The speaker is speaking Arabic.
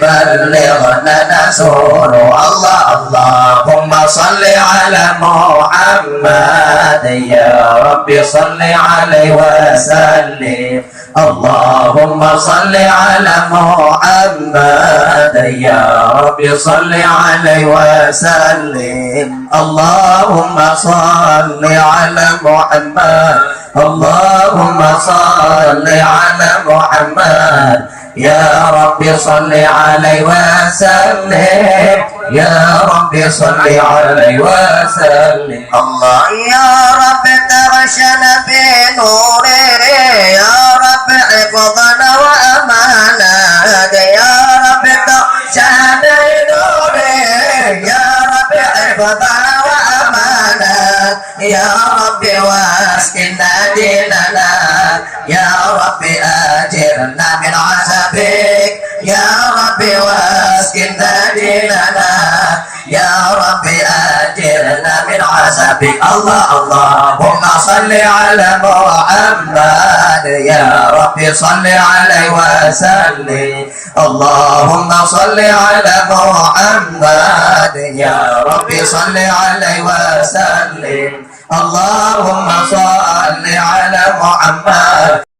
بلغنا نسول الله. اللهم صل على محمد يا رب صل عليه وسلم. اللهم صل على محمد يا رب صل عليه وسلم. اللهم صل على محمد. اللهم صل على محمد يا رب صل عليه وسلم. يا رب صل عليه وسلم. الله يا رب تغشنا بنوره، يا رب حفظنا وأمانا، يا رب تغشنا بنوره، يا رب حفظنا وأمانا، يا رب واسكنا ديننا، يا رب أجرنا من عذابك، يا رب واسكنا ديننا، يا رب أجرنا من عذابك. اللهم صل على محمد يا رب صل عليه وسلم. اللهم صل على محمد يا رب صل عليه وسلم. اللهم صل على محمد.